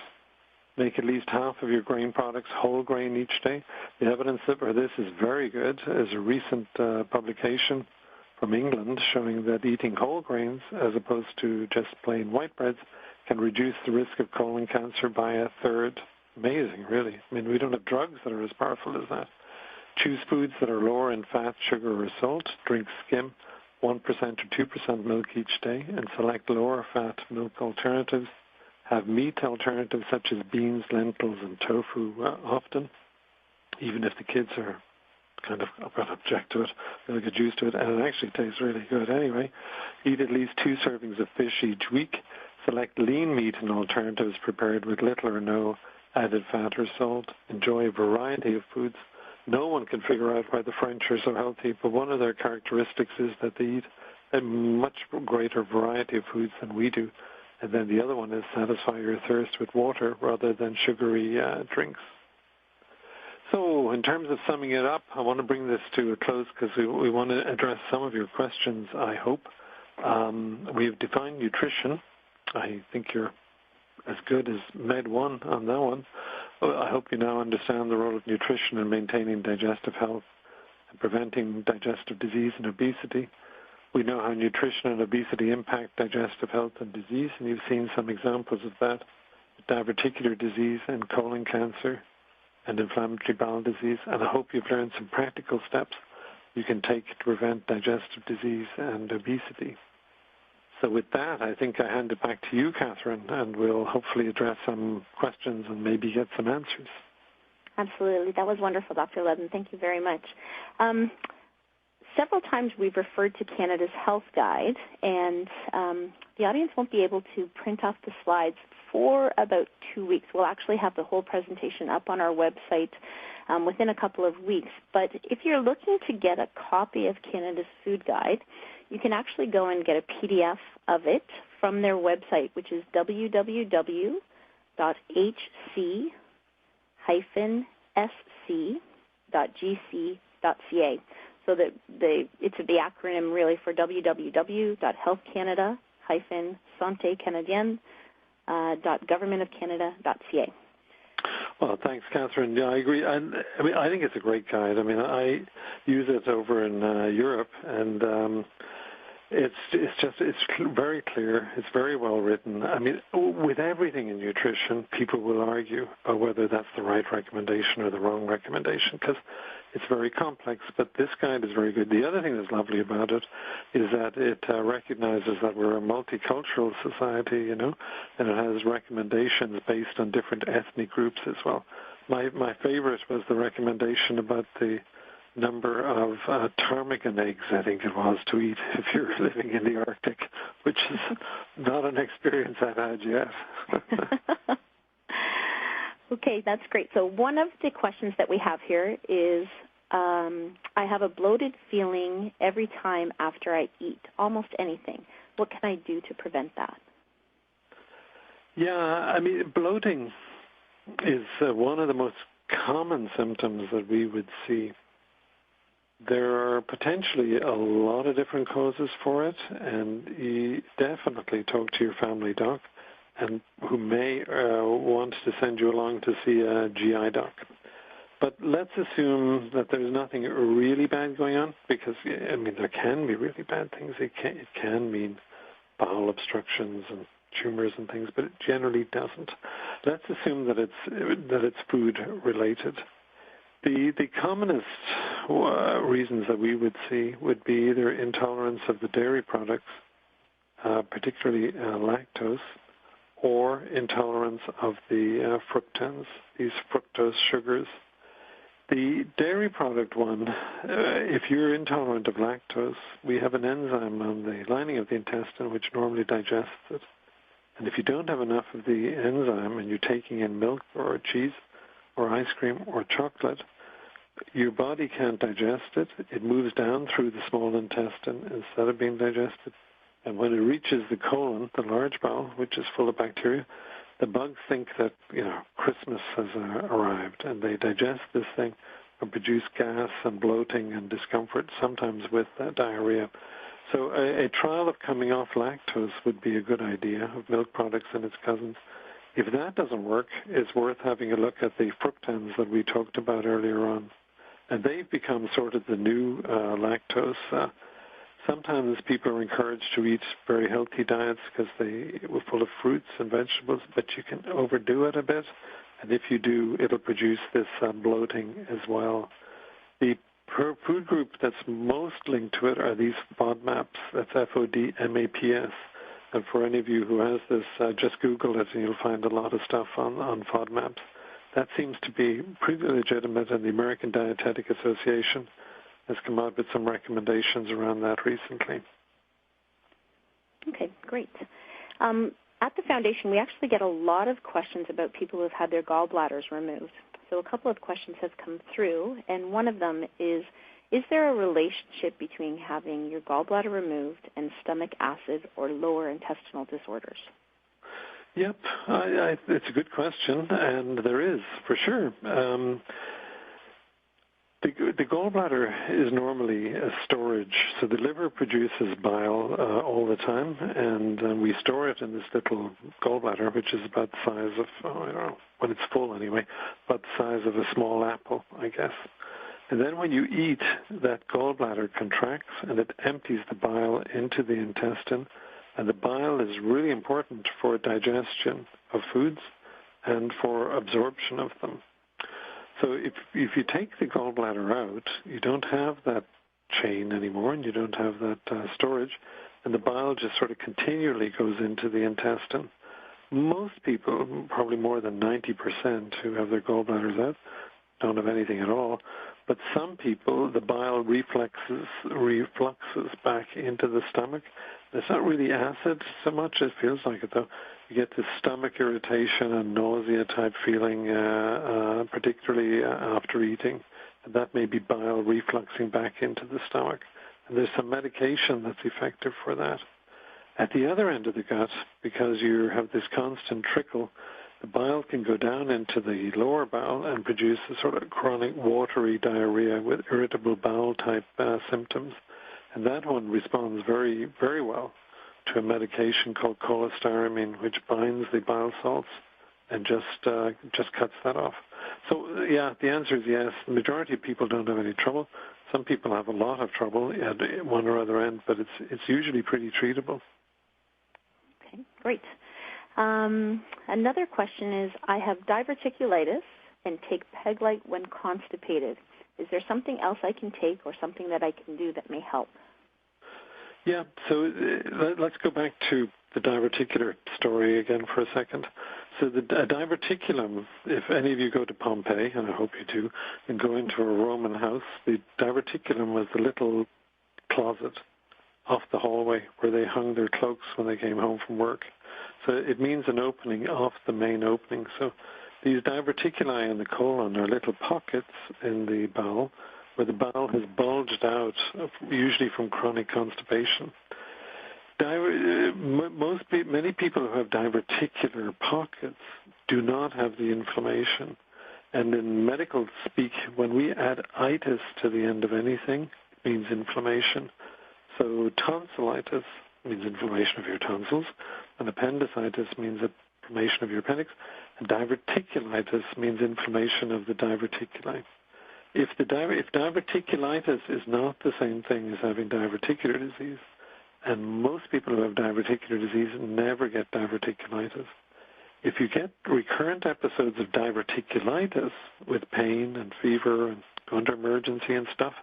Make at least half of your grain products whole grain each day. The evidence for this is very good. There's a recent publication from England showing that eating whole grains as opposed to just plain white breads can reduce the risk of colon cancer by a third. Amazing, really. I mean, we don't have drugs that are as powerful as that. Choose foods that are lower in fat, sugar, or salt. Drink skim, 1% or 2% milk each day, and select lower fat milk alternatives. Have meat alternatives such as beans, lentils, and tofu often, even if the kids are kind of object to it. They'll get used to it, and it actually tastes really good anyway. Eat at least 2 servings of fish each week. Select lean meat and alternatives prepared with little or no added fat or salt. Enjoy a variety of foods. No one can figure out why the French are so healthy, but one of their characteristics is that they eat a much greater variety of foods than we do. And then the other one is satisfy your thirst with water rather than sugary drinks. So in terms of summing it up, I want to bring this to a close because we want to address some of your questions, I hope. We've defined nutrition. I think you're as good as Med 1 on that one. I hope you now understand the role of nutrition in maintaining digestive health and preventing digestive disease and obesity. We know how nutrition and obesity impact digestive health and disease, and you've seen some examples of that. Diverticular disease and colon cancer and inflammatory bowel disease, and I hope you've learned some practical steps you can take to prevent digestive disease and obesity. So with that, I think I hand it back to you, Catherine, and we'll hopefully address some questions and maybe get some answers. Absolutely. That was wonderful, Dr. Ludden. Thank you very much. Several times we've referred to Canada's Health Guide, and the audience won't be able to print off the slides for about 2 weeks. We'll actually have the whole presentation up on our website within a couple of weeks. But if you're looking to get a copy of Canada's Food Guide, you can actually go and get a PDF of it from their website, which is www.hc-sc.gc.ca. So that it's the acronym really for www.healthcanada-santécanadienne.governmentofcanada.ca. Well, thanks, Catherine. Yeah, I agree. And I mean, I think it's a great guide. I mean, I use it over in Europe, and it's very clear. It's very well written. I mean, with everything in nutrition, people will argue about whether that's the right recommendation or the wrong recommendation because it's very complex, but this guide is very good. The other thing that's lovely about it is that it recognizes that we're a multicultural society, and it has recommendations based on different ethnic groups as well. My favorite was the recommendation about the number of ptarmigan eggs, I think it was, to eat if you're living in the Arctic, which is not an experience I've had yet. Okay, that's great. So one of the questions that we have here is, I have a bloated feeling every time after I eat, almost anything. What can I do to prevent that? Yeah, I mean, bloating is one of the most common symptoms that we would see. There are potentially a lot of different causes for it, and you definitely talk to your family doc, and who may want to send you along to see a GI doc. But let's assume that there's nothing really bad going on, because, I mean, there can be really bad things. It can mean bowel obstructions and tumors and things, but it generally doesn't. Let's assume that it's food related. The commonest reasons that we would see would be either intolerance of the dairy products, particularly lactose, or intolerance of the fructans, these fructose sugars. The dairy product one, if you're intolerant of lactose, we have an enzyme on the lining of the intestine which normally digests it. And if you don't have enough of the enzyme and you're taking in milk or cheese or ice cream or chocolate, your body can't digest it. It moves down through the small intestine instead of being digested. And when it reaches the colon, the large bowel, which is full of bacteria, the bugs think that, Christmas has arrived, and they digest this thing and produce gas and bloating and discomfort, sometimes with diarrhea. So a trial of coming off lactose would be a good idea, of milk products and its cousins. If that doesn't work, it's worth having a look at the fructans that we talked about earlier on. And they've become sort of the new lactose. Sometimes people are encouraged to eat very healthy diets because they were full of fruits and vegetables, but you can overdo it a bit. And if you do, it'll produce this bloating as well. The food group that's most linked to it are these FODMAPs. That's FODMAPs. And for any of you who has this, just Google it and you'll find a lot of stuff on FODMAPs. That seems to be pretty legitimate, and the American Dietetic Association has come out with some recommendations around that recently. Okay, great. At the Foundation, we actually get a lot of questions about people who have had their gallbladders removed. So a couple of questions have come through, and one of them is there a relationship between having your gallbladder removed and stomach acid or lower intestinal disorders? Yep, it's a good question, and there is, for sure. The gallbladder is normally a storage. So the liver produces bile all the time, and we store it in this little gallbladder, which is about the size of, I don't know, when it's full anyway, about the size of a small apple, I guess. And then when you eat, that gallbladder contracts, and it empties the bile into the intestine. And the bile is really important for digestion of foods and for absorption of them. So if you take the gallbladder out, you don't have that chain anymore, and you don't have that storage, and the bile just sort of continually goes into the intestine. Most people, probably more than 90% who have their gallbladders out, don't have anything at all. But some people, the bile refluxes back into the stomach. It's not really acid so much, it feels like it though. You get this stomach irritation and nausea type feeling, particularly after eating. And that may be bile refluxing back into the stomach. And there's some medication that's effective for that. At the other end of the gut, because you have this constant trickle, the bile can go down into the lower bowel and produce a sort of chronic watery diarrhea with irritable bowel type symptoms. And that one responds very, very well to a medication called cholestyramine, which binds the bile salts and just cuts that off. So, yeah, the answer is yes. The majority of people don't have any trouble. Some people have a lot of trouble at one or other end, but it's usually pretty treatable. Okay, great. Another question is, I have diverticulitis and take Peg-Lite when constipated. Is there something else I can take or something that I can do that may help? Yeah, so let's go back to the diverticular story again for a second. So the diverticulum, if any of you go to Pompeii, and I hope you do, and go into a Roman house, the diverticulum was the little closet off the hallway where they hung their cloaks when they came home from work. So it means an opening off the main opening. So these diverticuli in the colon are little pockets in the bowel where the bowel has bulged out, usually from chronic constipation. Many people who have diverticular pockets do not have the inflammation. And in medical speak, when we add itis to the end of anything, it means inflammation. So tonsillitis means inflammation of your tonsils, and appendicitis means inflammation of your appendix, Diverticulitis means inflammation of the diverticuli. If diverticulitis is not the same thing as having diverticular disease, and most people who have diverticular disease never get diverticulitis, if you get recurrent episodes of diverticulitis with pain and fever and going to emergency and stuff,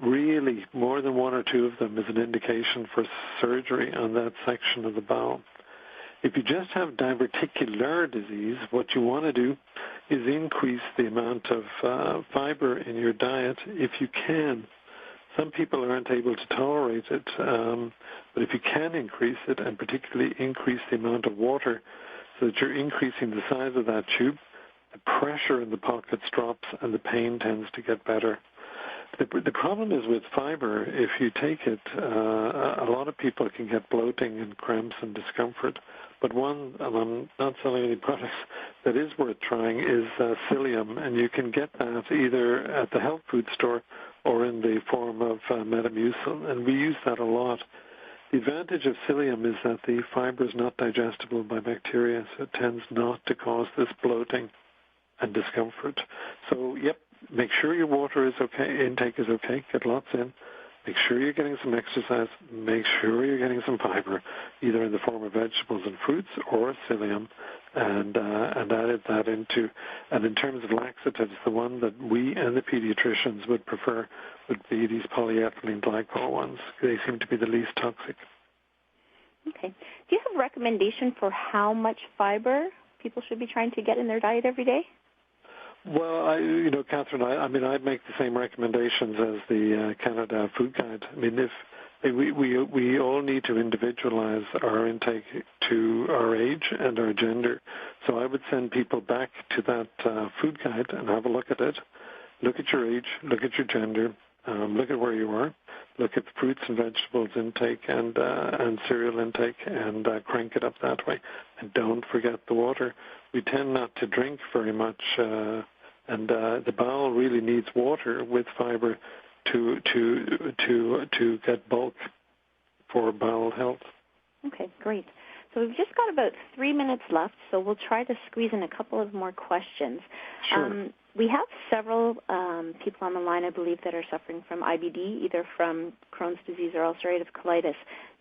really more than one or two of them is an indication for surgery on that section of the bowel. If you just have diverticular disease, what you want to do is increase the amount of fiber in your diet if you can. Some people aren't able to tolerate it, but if you can increase it, and particularly increase the amount of water so that you're increasing the size of that tube, the pressure in the pockets drops and the pain tends to get better. The problem is with fiber, if you take it, a lot of people can get bloating and cramps and discomfort. But one, and I'm not selling any products, that is worth trying is psyllium, and you can get that either at the health food store or in the form of Metamucil, and we use that a lot. The advantage of psyllium is that the fiber is not digestible by bacteria, so it tends not to cause this bloating and discomfort. So, yep, make sure your water is okay, intake is okay, get lots in. Make sure you're getting some exercise. Make sure you're getting some fiber, either in the form of vegetables and fruits or psyllium, and added that into. And in terms of laxatives, the one that we and the pediatricians would prefer would be these polyethylene glycol ones. They seem to be the least toxic. Okay. Do you have a recommendation for how much fiber people should be trying to get in their diet every day? Well, Catherine, I'd make the same recommendations as the Canada Food Guide. I mean, we all need to individualize our intake to our age and our gender. So I would send people back to that food guide and have a look at it. Look at your age, look at your gender, look at where you are, look at fruits and vegetables intake and cereal intake, and crank it up that way. And don't forget the water. We tend not to drink very much, and the bowel really needs water with fiber to get bulk for bowel health. Okay, great. So we've just got about 3 minutes left, so we'll try to squeeze in a couple of more questions. Sure. We have several people on the line, I believe, that are suffering from IBD, either from Crohn's disease or ulcerative colitis.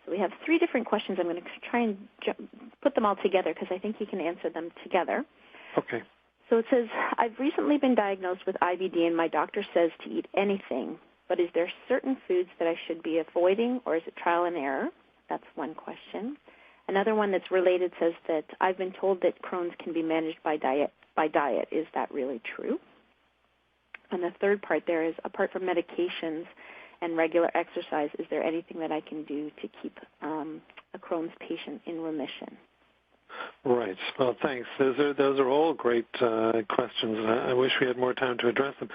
So we have 3 different questions. I'm going to try and put them all together because I think you can answer them together. Okay. So it says, I've recently been diagnosed with IBD and my doctor says to eat anything, but is there certain foods that I should be avoiding or is it trial and error? That's one question. Another one that's related says that I've been told that Crohn's can be managed by diet. Is that really true? And the third part there is, apart from medications and regular exercise, is there anything that I can do to keep a Crohn's patient in remission? Right. Well, thanks. Those are all great questions, and I wish we had more time to address them.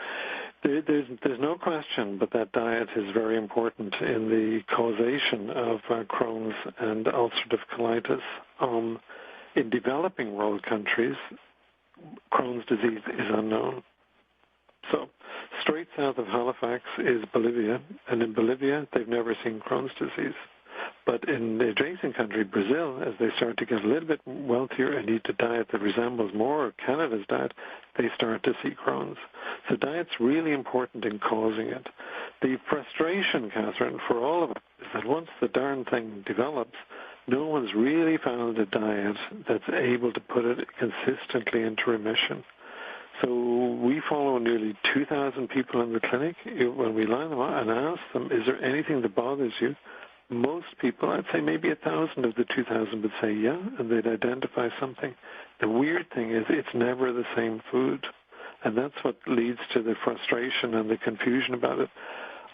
There's no question but that diet is very important in the causation of Crohn's and ulcerative colitis. In developing world countries, Crohn's disease is unknown. So straight south of Halifax is Bolivia, and in Bolivia they've never seen Crohn's disease. But in the adjacent country, Brazil, as they start to get a little bit wealthier and eat a diet that resembles more Canada's diet, they start to see Crohn's. So diet's really important in causing it. The frustration, Catherine, for all of us is that once the darn thing develops, no one's really found a diet that's able to put it consistently into remission. So we follow nearly 2,000 people in the clinic. When we line them up and ask them, is there anything that bothers you? Most people, I'd say maybe 1,000 of the 2,000 would say yeah, and they'd identify something. The weird thing is it's never the same food, and that's what leads to the frustration and the confusion about it.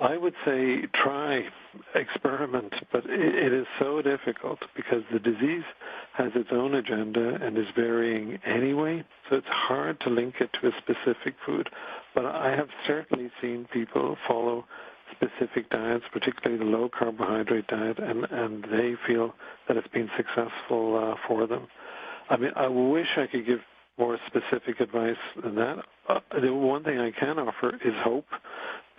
I would say try, experiment, but it is so difficult because the disease has its own agenda and is varying anyway, so it's hard to link it to a specific food. But I have certainly seen people follow specific diets, particularly the low-carbohydrate diet, and they feel that it's been successful for them. I mean, I wish I could give more specific advice than that. The one thing I can offer is hope.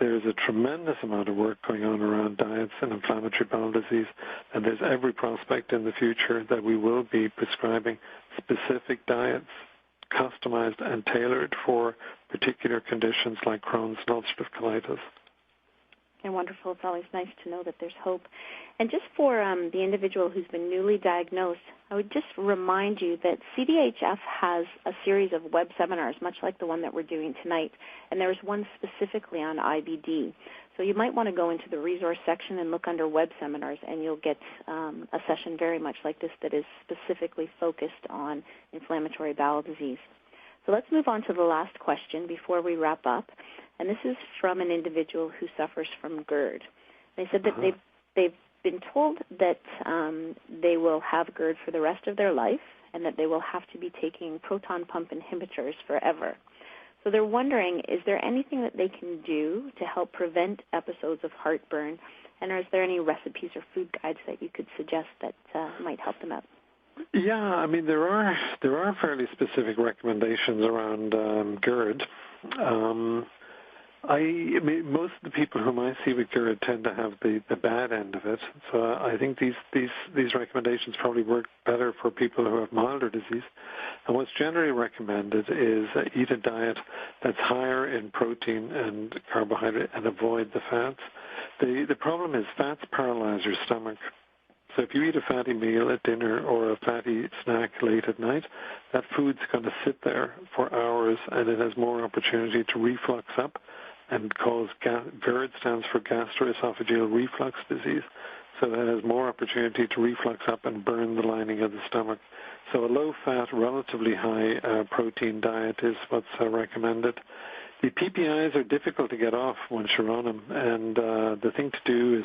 There's a tremendous amount of work going on around diets and inflammatory bowel disease, and there's every prospect in the future that we will be prescribing specific diets customized and tailored for particular conditions like Crohn's and ulcerative colitis. And wonderful. It's always nice to know that there's hope. And just for the individual who's been newly diagnosed, I would just remind you that CDHF has a series of web seminars, much like the one that we're doing tonight, and there's one specifically on IBD. So you might want to go into the resource section and look under web seminars, and you'll get a session very much like this that is specifically focused on inflammatory bowel disease. So let's move on to the last question before we wrap up. And this is from an individual who suffers from GERD. They said that they've been told that they will have GERD for the rest of their life and that they will have to be taking proton pump inhibitors forever. So they're wondering, is there anything that they can do to help prevent episodes of heartburn? And is there any recipes or food guides that you could suggest that might help them out? Yeah, I mean, there are fairly specific recommendations around GERD. Most of the people whom I see with GERD tend to have the bad end of it. So I think these recommendations probably work better for people who have milder disease. And what's generally recommended is eat a diet that's higher in protein and carbohydrate and avoid the fats. The problem is fats paralyze your stomach. So if you eat a fatty meal at dinner or a fatty snack late at night, that food's going to sit there for hours and it has more opportunity to reflux up and cause GERD stands for gastroesophageal reflux disease. So that has more opportunity to reflux up and burn the lining of the stomach. So a low-fat, relatively high protein diet is what's recommended. The PPIs are difficult to get off once you're on them, and the thing to do is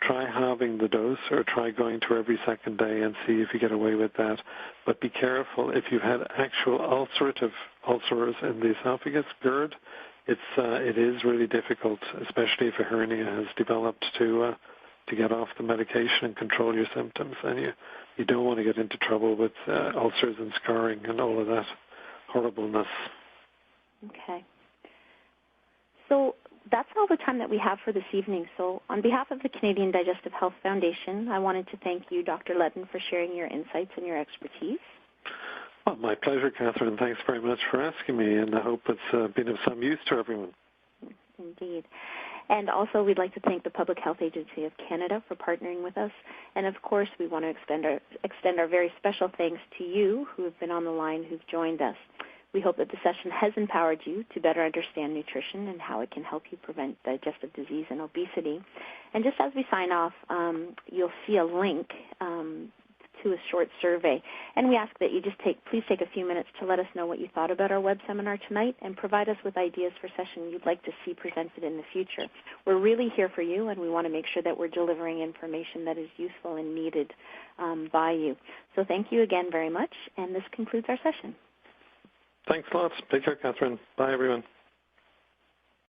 try halving the dose or try going to every second day and see if you get away with that. But be careful. If you've had actual ulcers in the esophagus, GERD, it is really difficult, especially if a hernia has developed, to get off the medication and control your symptoms. And you don't want to get into trouble with ulcers and scarring and all of that horribleness. Okay. So that's all the time that we have for this evening. So on behalf of the Canadian Digestive Health Foundation, I wanted to thank you, Dr. Ludden, for sharing your insights and your expertise. Well, my pleasure, Catherine. Thanks very much for asking me, and I hope it's been of some use to everyone. Indeed. And also, we'd like to thank the Public Health Agency of Canada for partnering with us. And, of course, we want to extend our very special thanks to you who have been on the line, who've joined us. We hope that the session has empowered you to better understand nutrition and how it can help you prevent digestive disease and obesity. And just as we sign off, you'll see a link to a short survey. And we ask that you please take a few minutes to let us know what you thought about our web seminar tonight and provide us with ideas for sessions you'd like to see presented in the future. We're really here for you, and we want to make sure that we're delivering information that is useful and needed by you. So thank you again very much, and this concludes our session. Thanks a lot. Take care, Catherine. Bye, everyone.